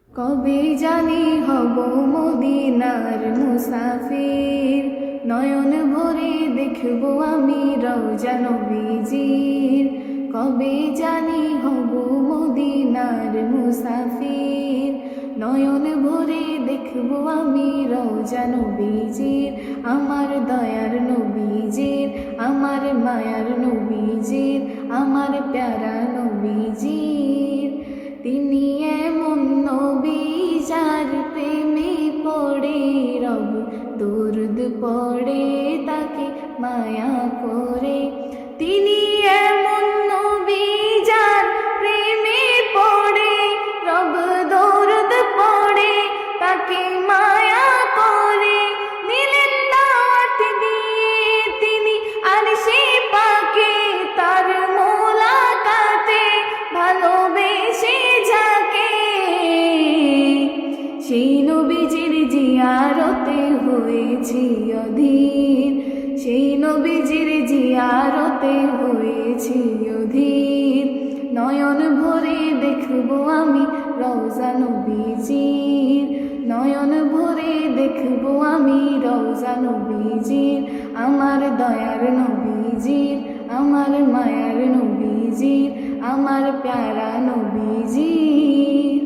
কবে জানি হব মদিনার মুসাফির, নয়ন ভরে দেখব আমি রওজা নবীজির। কবে জানি হব মদিনার মুসাফির, নয়ন ভরে দেখব আমি রওজা নবীজির। আমার দয়ার নবীজির, আমার মায়ার নবীজির, আমার প্যারা নবীজির। তিনি এমন নবী যার প্রেমে পড়ে রব দরুদ পড়ে তাকে মায়া করে। তিনি এমন নবী যার প্রেমে পড়ে রব দরুদ পড়ে তাকে মায়া করে। নিলেন দাওয়াত দিয়ে তিনি আরশে পাকে, তার মোলাকাতে ভালোবেসে সেই নবীজির জিয়ারতে হয়েছি অধীর, সেই নবীজির জিয়ারতে হয়েছি অধীর। নয়ন ভরে দেখব আমি রওজা নবীজির, নয়ন ভরে দেখব আমি রওজা নবীজির। আমার দয়ার নবীজির, আমার মায়ার নবীজির, আমার প্যারা নবীজির।